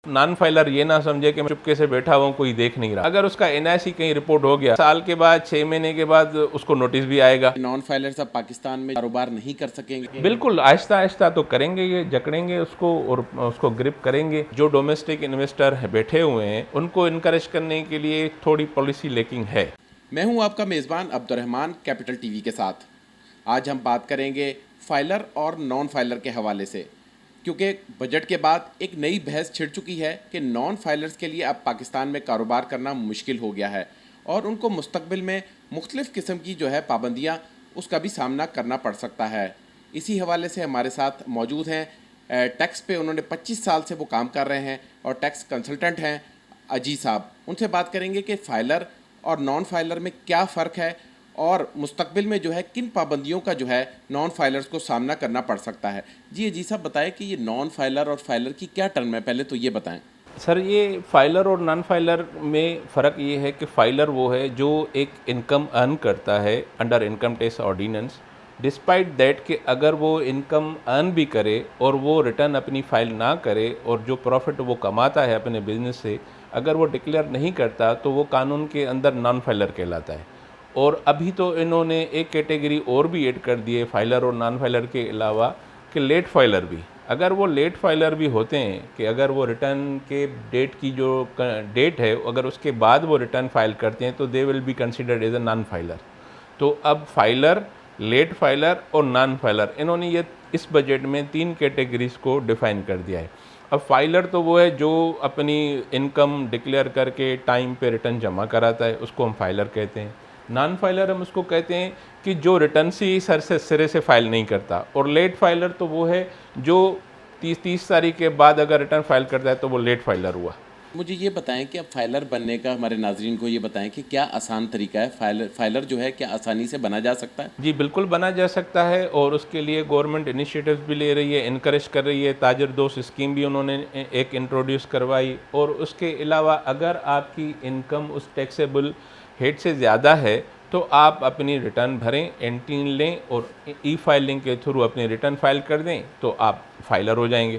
Non filer یہ نہ سمجھے کہ میں چپکے سے بیٹھا ہوں کوئی دیکھ نہیں رہا. اگر اس کا NIC کہیں رپورٹ ہو گیا سال کے بعد 6 مہینے کے بعد اس کو نوٹس بھی آئے گا. نان فائلرز اب پاکستان میں کاروبار نہیں کر سکیں گے؟ بالکل آہستہ آہستہ تو کریں گے, یہ جکڑیں گے اس کو اور اس کو گرپ کریں گے. جو ڈومیسٹک انویسٹر بیٹھے ہوئے ہیں ان کو انکریج کرنے کے لیے تھوڑی پالیسی لیکنگ ہے. میں ہوں آپ کا میزبان عبد الرحمان کیپٹل ٹی وی کے ساتھ. آج ہم بات کریں گے فائلر اور نان فائلر کے حوالے سے, کیونکہ بجٹ کے بعد ایک نئی بحث چھڑ چکی ہے کہ نان فائلرز کے لیے اب پاکستان میں کاروبار کرنا مشکل ہو گیا ہے اور ان کو مستقبل میں مختلف قسم کی پابندیاں اس کا بھی سامنا کرنا پڑ سکتا ہے. اسی حوالے سے ہمارے ساتھ موجود ہیں ٹیکس پہ انہوں نے 25 سال سے وہ کام کر رہے ہیں اور ٹیکس کنسلٹنٹ ہیں عجیز صاحب. ان سے بات کریں گے کہ فائلر اور نان فائلر میں کیا فرق ہے اور مستقبل میں کن پابندیوں کا نان فائلرز کو سامنا کرنا پڑ سکتا ہے. جی عجیز صاحب بتائیں کہ یہ نان فائلر اور فائلر کی کیا ٹرم ہے, پہلے تو یہ بتائیں. سر یہ فائلر اور نان فائلر میں فرق یہ ہے کہ فائلر وہ ہے جو ایک انکم ارن کرتا ہے under income tax ordinance, despite that کہ اگر وہ انکم ارن بھی کرے اور وہ ریٹرن اپنی فائل نہ کرے اور جو پروفٹ وہ کماتا ہے اپنے بزنس سے اگر وہ ڈکلیئر نہیں کرتا تو وہ قانون کے اندر نان فائلر کہلاتا ہے. اور ابھی تو انہوں نے ایک کیٹیگری اور بھی ایڈ کر دی ہے فائلر اور نان فائلر کے علاوہ کہ لیٹ فائلر بھی. اگر وہ لیٹ فائلر بھی ہوتے ہیں کہ اگر وہ ریٹرن کے ڈیٹ کی جو ڈیٹ ہے اگر اس کے بعد وہ ریٹرن فائل کرتے ہیں تو they will be considered as a non filer. تو اب فائلر, لیٹ فائلر اور نان فائلر انہوں نے یہ اس بجٹ میں 3 کیٹیگریز کو ڈیفائن کر دیا ہے. اب فائلر تو وہ ہے جو اپنی انکم ڈکلیئر کر کے ٹائم پہ ریٹرن جمع کراتا ہے, اس کو ہم فائلر کہتے ہیں. نان فائلر ہم اس کو کہتے ہیں کہ جو ریٹرن سے سرے سے فائل نہیں کرتا. اور لیٹ فائلر تو وہ ہے جو 30 تاریخ کے بعد اگر ریٹرن فائل کرتا ہے تو وہ لیٹ فائلر ہوا. مجھے یہ بتائیں کہ اب فائلر بننے کا ہمارے ناظرین کو یہ بتائیں کہ کیا آسان طریقہ ہے, فائلر کیا آسانی سے بنا جا سکتا ہے؟ جی بالکل بنا جا سکتا ہے اور اس کے لیے گورنمنٹ انیشیٹیوز بھی لے رہی ہے, انکریج کر رہی ہے. تاجر دوست اسکیم بھی انہوں نے ایک انٹروڈیوس کروائی. اور اس کے علاوہ اگر آپ کی انکم اس ٹیکسیبل ہیڈ سے زیادہ ہے تو آپ اپنی ریٹرن بھریں, اینٹین لیں اور ای فائلنگ کے تھرو اپنی ریٹرن فائل کر دیں تو آپ فائلر ہو جائیں گے.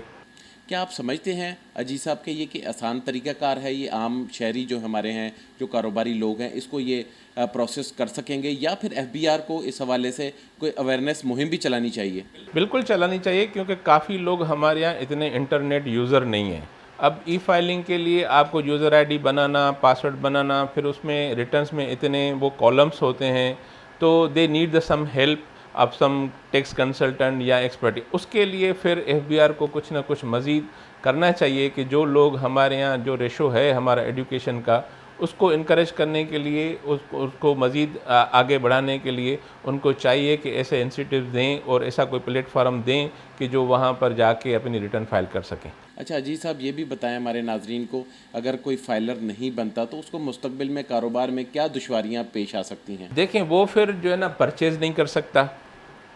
کیا آپ سمجھتے ہیں عجیز صاحب کہ یہ کہ آسان طریقہ کار ہے, یہ عام شہری جو ہمارے ہیں جو کاروباری لوگ ہیں اس کو یہ پروسیس کر سکیں گے, یا پھر FBR کو اس حوالے سے کوئی اویئرنیس مہم بھی چلانی چاہیے؟ بالکل چلانی چاہیے کیونکہ کافی لوگ ہمارے یہاں اتنے انٹرنیٹ یوزر نہیں ہیں. اب ای فائلنگ کے لیے آپ کو یوزر ID بنانا, پاسورڈ بنانا, پھر اس میں ریٹرنس میں اتنے وہ کالمس ہوتے ہیں تو they need the some help اب سم ٹیکس کنسلٹنٹ یا ایکسپرٹ. اس کے لیے پھر FBR کو کچھ نہ کچھ مزید کرنا چاہیے کہ جو لوگ ہمارے یہاں جو ریشو ہے ہمارا ایڈوکیشن کا اس کو انکریج کرنے کے لیے, اس کو مزید آگے بڑھانے کے لیے ان کو چاہیے کہ ایسے انسٹیٹیوٹ دیں اور ایسا کوئی پلیٹ فارم دیں کہ جو وہاں پر جا کے اپنی ریٹرن فائل کر سکیں. اچھا عجیز صاحب یہ بھی بتائیں ہمارے ناظرین کو, اگر کوئی فائلر نہیں بنتا تو اس کو مستقبل میں کاروبار میں کیا دشواریاں پیش آ سکتی ہیں؟ دیکھیں وہ پھر پرچیز نہیں کر سکتا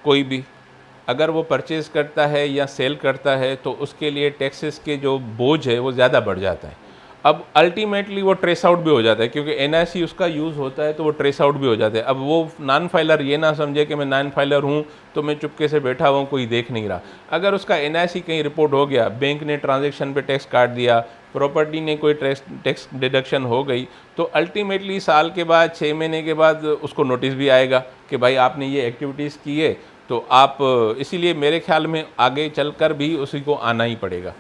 کوئی بھی. اگر وہ پرچیز کرتا ہے یا سیل کرتا ہے تو اس کے لیے ٹیکسز کے جو بوجھ ہے وہ زیادہ بڑھ جاتا ہے. اب الٹیمیٹلی وہ ٹریس آؤٹ بھی ہو جاتا ہے کیونکہ NIC اس کا یوز ہوتا ہے تو وہ ٹریس آؤٹ بھی ہو جاتا ہے. اب وہ نان فائلر یہ نہ سمجھے کہ میں نان فائلر ہوں تو میں چپکے سے بیٹھا ہوں کوئی دیکھ نہیں رہا. اگر اس کا NIC کہیں رپورٹ ہو گیا, بینک نے ٹرانزیکشن پہ ٹیکس کاٹ دیا, پراپرٹی نے کوئی ٹیکس ڈیڈکشن ہو گئی تو الٹیمیٹلی سال کے بعد 6 مہینے کے بعد اس کو نوٹس بھی آئے گا کہ بھائی آپ نے یہ ایکٹیویٹیز کی ہے. تو آپ اسی لیے میرے خیال میں آگے چل کر بھی اسی کو آنا ہی پڑے گا.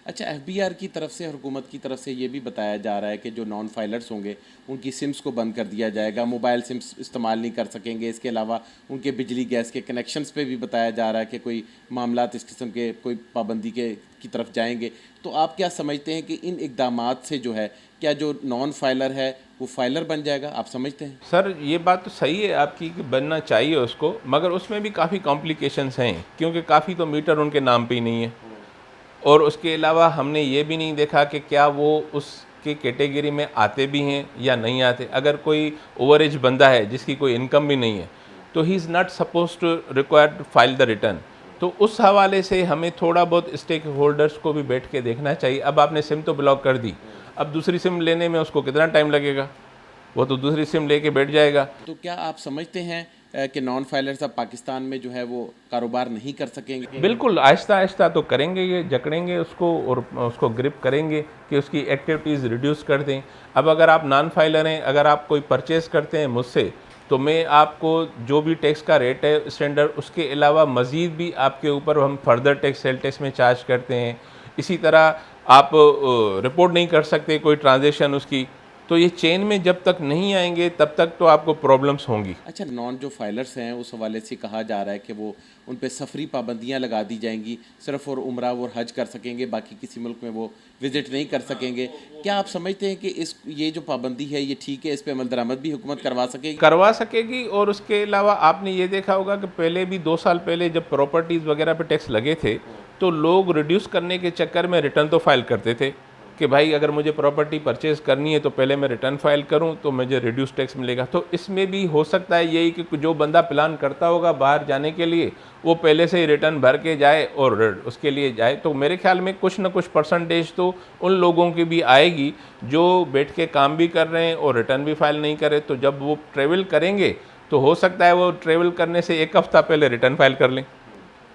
اچھا FBR کی طرف سے, حکومت کی طرف سے یہ بھی بتایا جا رہا ہے کہ جو نان فائلرز ہوں گے ان کی سمز کو بند کر دیا جائے گا, موبائل سمز استعمال نہیں کر سکیں گے. اس کے علاوہ ان کے بجلی گیس کے کنیکشنز پہ بھی بتایا جا رہا ہے کہ کوئی معاملات اس قسم کے کوئی پابندی کی طرف جائیں گے. تو آپ کیا سمجھتے ہیں کہ ان اقدامات سے کیا جو نان فائلر ہے وہ فائلر بن جائے گا, آپ سمجھتے ہیں؟ سر یہ بات تو صحیح ہے آپ کی کہ بننا چاہیے اس کو, مگر اس میں بھی کافی کمپلیکیشنز ہیں کیونکہ کافی تو میٹر ان کے نام پہ ہی نہیں ہے. اور اس کے علاوہ ہم نے یہ بھی نہیں دیکھا کہ کیا وہ اس کی کیٹیگری میں آتے بھی ہیں یا نہیں آتے. اگر کوئی اوور ایج بندہ ہے جس کی کوئی انکم بھی نہیں ہے تو he is not supposed to require to file the return. تو اس حوالے سے ہمیں تھوڑا بہت اسٹیک ہولڈرز کو بھی بیٹھ کے دیکھنا چاہیے. اب آپ نے سم تو بلاک کر دی, اب دوسری سم لینے میں اس کو کتنا ٹائم لگے گا, وہ تو دوسری سم لے کے بیٹھ جائے گا. تو کیا آپ سمجھتے ہیں کہ نان فائلرز اب پاکستان میں جو ہے وہ کاروبار نہیں کر سکیں گے؟ بالکل آہستہ آہستہ تو کریں گے، یہ جکڑیں گے اس کو اور اس کو گرپ کریں گے کہ اس کی ایکٹیویٹیز ریڈیوس کر دیں. اب اگر آپ نان فائلر ہیں، اگر آپ کوئی پرچیز کرتے ہیں مجھ سے تو میں آپ کو جو بھی ٹیکس کا ریٹ ہے اسٹینڈرڈ، اس کے علاوہ مزید بھی آپ کے اوپر ہم فردر ٹیکس سیل ٹیکس میں چارج کرتے ہیں. اسی طرح آپ رپورٹ نہیں کر سکتے کوئی ٹرانزیکشن اس کی. تو یہ چین میں جب تک نہیں آئیں گے تب تک تو آپ کو پرابلمس ہوں گی. اچھا، نان جو فائلرز ہیں اس حوالے سے کہا جا رہا ہے کہ وہ ان پہ سفری پابندیاں لگا دی جائیں گی، صرف اور عمرہ اور حج کر سکیں گے، باقی کسی ملک میں وہ وزٹ نہیں کر سکیں گے. کیا آپ سمجھتے ہیں کہ یہ جو پابندی ہے یہ ٹھیک ہے، اس پہ عمل درآمد بھی حکومت کروا سکے گی؟ اور اس کے علاوہ آپ نے یہ دیکھا ہوگا کہ پہلے بھی 2 سال پہلے جب پراپرٹیز وغیرہ پہ ٹیکس لگے تھے تو لوگ ریڈیوس کرنے کے چکر میں ریٹرن تو فائل کرتے تھے کہ بھائی اگر مجھے پراپرٹی پرچیز کرنی ہے تو پہلے میں ریٹرن فائل کروں تو مجھے ریڈیوس ٹیکس ملے گا. تو اس میں بھی ہو سکتا ہے یہی کہ جو بندہ پلان کرتا ہوگا باہر جانے کے لیے وہ پہلے سے ہی ریٹرن بھر کے جائے اور اس کے لیے جائے. تو میرے خیال میں کچھ نہ کچھ پرسنٹیج تو ان لوگوں کی بھی آئے گی جو بیٹھ کے کام بھی کر رہے ہیں اور ریٹرن بھی فائل نہیں کرے. تو جب وہ ٹریول کریں گے تو ہو سکتا ہے وہ ٹریول کرنے سے 1 ہفتہ پہلے ریٹرن فائل کر لیں.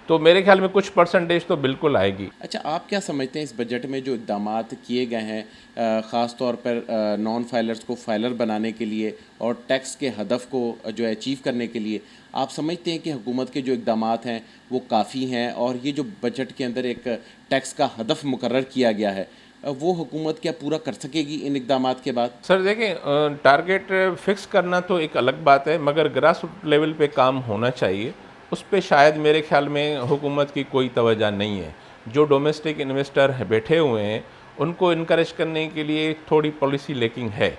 تو میرے خیال میں کچھ پرسنٹیج تو بالکل آئے گی. اچھا، آپ کیا سمجھتے ہیں اس بجٹ میں جو اقدامات کیے گئے ہیں خاص طور پر نان فائلرز کو فائلر بنانے کے لیے اور ٹیکس کے ہدف کو جو ہے اچیو کرنے کے لیے، آپ سمجھتے ہیں کہ حکومت کے جو اقدامات ہیں وہ کافی ہیں؟ اور یہ جو بجٹ کے اندر ایک ٹیکس کا ہدف مقرر کیا گیا ہے وہ حکومت کیا پورا کر سکے گی ان اقدامات کے بعد؟ سر دیکھیں، ٹارگیٹ فکس کرنا تو ایک الگ بات ہے مگر گراس روٹ لیول پہ کام ہونا چاہیے. اس پہ شاید میرے خیال میں حکومت کی کوئی توجہ نہیں ہے. جو ڈومیسٹک انویسٹر بیٹھے ہوئے ہیں ان کو انکریج کرنے کے لیے تھوڑی پالیسی لیکنگ ہے.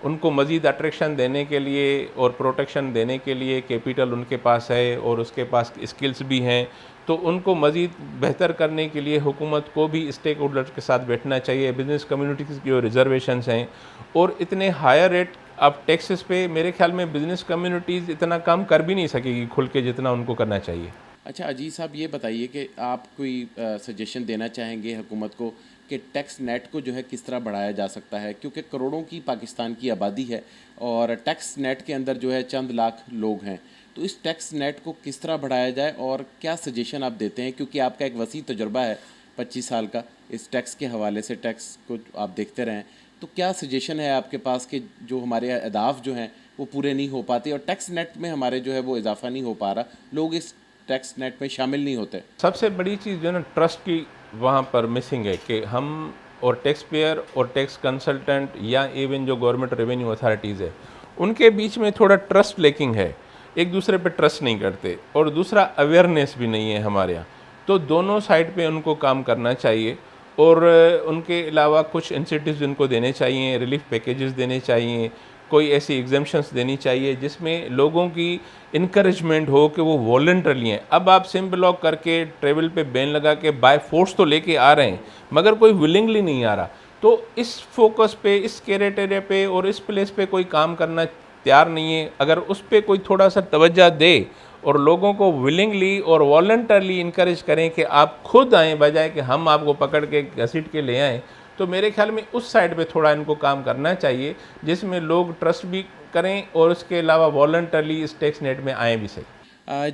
ان کو مزید اٹریکشن دینے کے لیے اور پروٹیکشن دینے کے لیے کیپیٹل ان کے پاس ہے اور اس کے پاس اسکلز بھی ہیں. تو ان کو مزید بہتر کرنے کے لیے حکومت کو بھی اسٹیک ہولڈر کے ساتھ بیٹھنا چاہیے. بزنس کمیونٹیز کی جو ریزرویشنز ہیں اور اتنے ہائر ریٹ آف ٹیکسز پہ میرے خیال میں بزنس کمیونٹیز اتنا کام کر بھی نہیں سکے گی کھل کے جتنا ان کو کرنا چاہیے. اچھا عزیز صاحب، یہ بتائیے کہ آپ کوئی سجیشن دینا چاہیں گے حکومت کو کہ ٹیکس نیٹ کو جو ہے کس طرح بڑھایا جا سکتا ہے؟ کیونکہ کروڑوں کی پاکستان کی آبادی ہے اور ٹیکس نیٹ کے اندر جو ہے چند لاکھ لوگ ہیں. تو اس ٹیکس نیٹ کو کس طرح بڑھایا جائے اور کیا سجیشن آپ دیتے ہیں؟ کیونکہ آپ کا ایک وسیع تجربہ ہے 25 سال کا اس ٹیکس کے حوالے سے، ٹیکس کو آپ دیکھتے رہیں. تو کیا سجیشن ہے آپ کے پاس کہ جو ہمارے اہداف جو ہیں وہ پورے نہیں ہو پاتے اور ٹیکس نیٹ میں ہمارے جو ہے وہ اضافہ نہیں ہو پا رہا، لوگ اس ٹیکس نیٹ میں شامل نہیں ہوتے؟ سب سے بڑی چیز جو ہے نا ٹرسٹ کی وہاں پر مسنگ ہے کہ ہم اور ٹیکس پیئر اور ٹیکس کنسلٹنٹ یا ایون جو گورنمنٹ ریونیو اتھارٹیز ہے ان کے بیچ میں تھوڑا ٹرسٹ لیکنگ ہے. ایک دوسرے پہ ٹرسٹ نہیں کرتے اور دوسرا اویئرنیس بھی نہیں ہے ہمارے یہاں. تو دونوں سائڈ پہ ان کو کام کرنا چاہیے اور ان کے علاوہ کچھ انسینٹیوز ان کو دینے چاہیے، ریلیف پیکیجز دینے چاہیے، کوئی ایسی ایگزمپشنس دینی چاہیے جس میں لوگوں کی انکریجمنٹ ہو کہ وہ والنٹرلی ہیں. اب آپ سم بلاک کر کے ٹریول پہ بین لگا کے بائی فورس تو لے کے آ رہے ہیں مگر کوئی ولنگلی نہیں آ رہا. تو اس فوکس پہ، اس کریٹیریا پہ اور اس پلیس پہ کوئی کام کرنا تیار نہیں ہے. اگر اس پہ کوئی تھوڑا سا توجہ دے اور لوگوں کو ولنگلی اور والنٹرلی انکریج کریں کہ آپ خود آئیں بجائے کہ ہم آپ کو پکڑ کے گھسیٹ کے لے آئیں، تو میرے خیال میں اس سائڈ پہ تھوڑا ان کو کام کرنا چاہیے جس میں لوگ ٹرسٹ بھی کریں اور اس کے علاوہ والنٹرلی اس ٹیکس نیٹ میں آئیں بھی صحیح.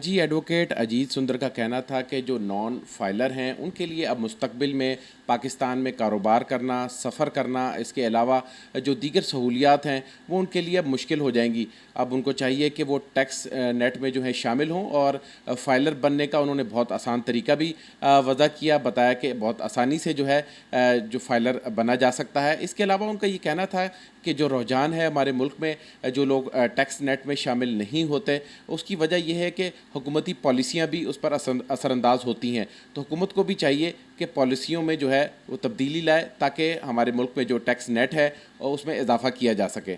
جی، ایڈوکیٹ اجیت سندر کا کہنا تھا کہ جو نان فائلر ہیں ان کے لیے اب مستقبل میں پاکستان میں کاروبار کرنا، سفر کرنا، اس کے علاوہ جو دیگر سہولیات ہیں وہ ان کے لیے اب مشکل ہو جائیں گی. اب ان کو چاہیے کہ وہ ٹیکس نیٹ میں جو ہے شامل ہوں اور فائلر بننے کا انہوں نے بہت آسان طریقہ بھی وضع کیا، بتایا کہ بہت آسانی سے جو ہے جو فائلر بنا جا سکتا ہے. اس کے علاوہ ان کا یہ کہنا تھا کہ جو رجحان ہے ہمارے ملک میں جو لوگ ٹیکس نیٹ میں شامل نہیں ہوتے اس کی وجہ یہ ہے کہ حکومتی پالیسیاں بھی اس پر اثر انداز ہوتی ہیں. تو حکومت کو بھی چاہیے کہ پالیسیوں میں جو ہے وہ تبدیلی لائے تاکہ ہمارے ملک میں جو ٹیکس نیٹ ہے اس میں اضافہ کیا جا سکے.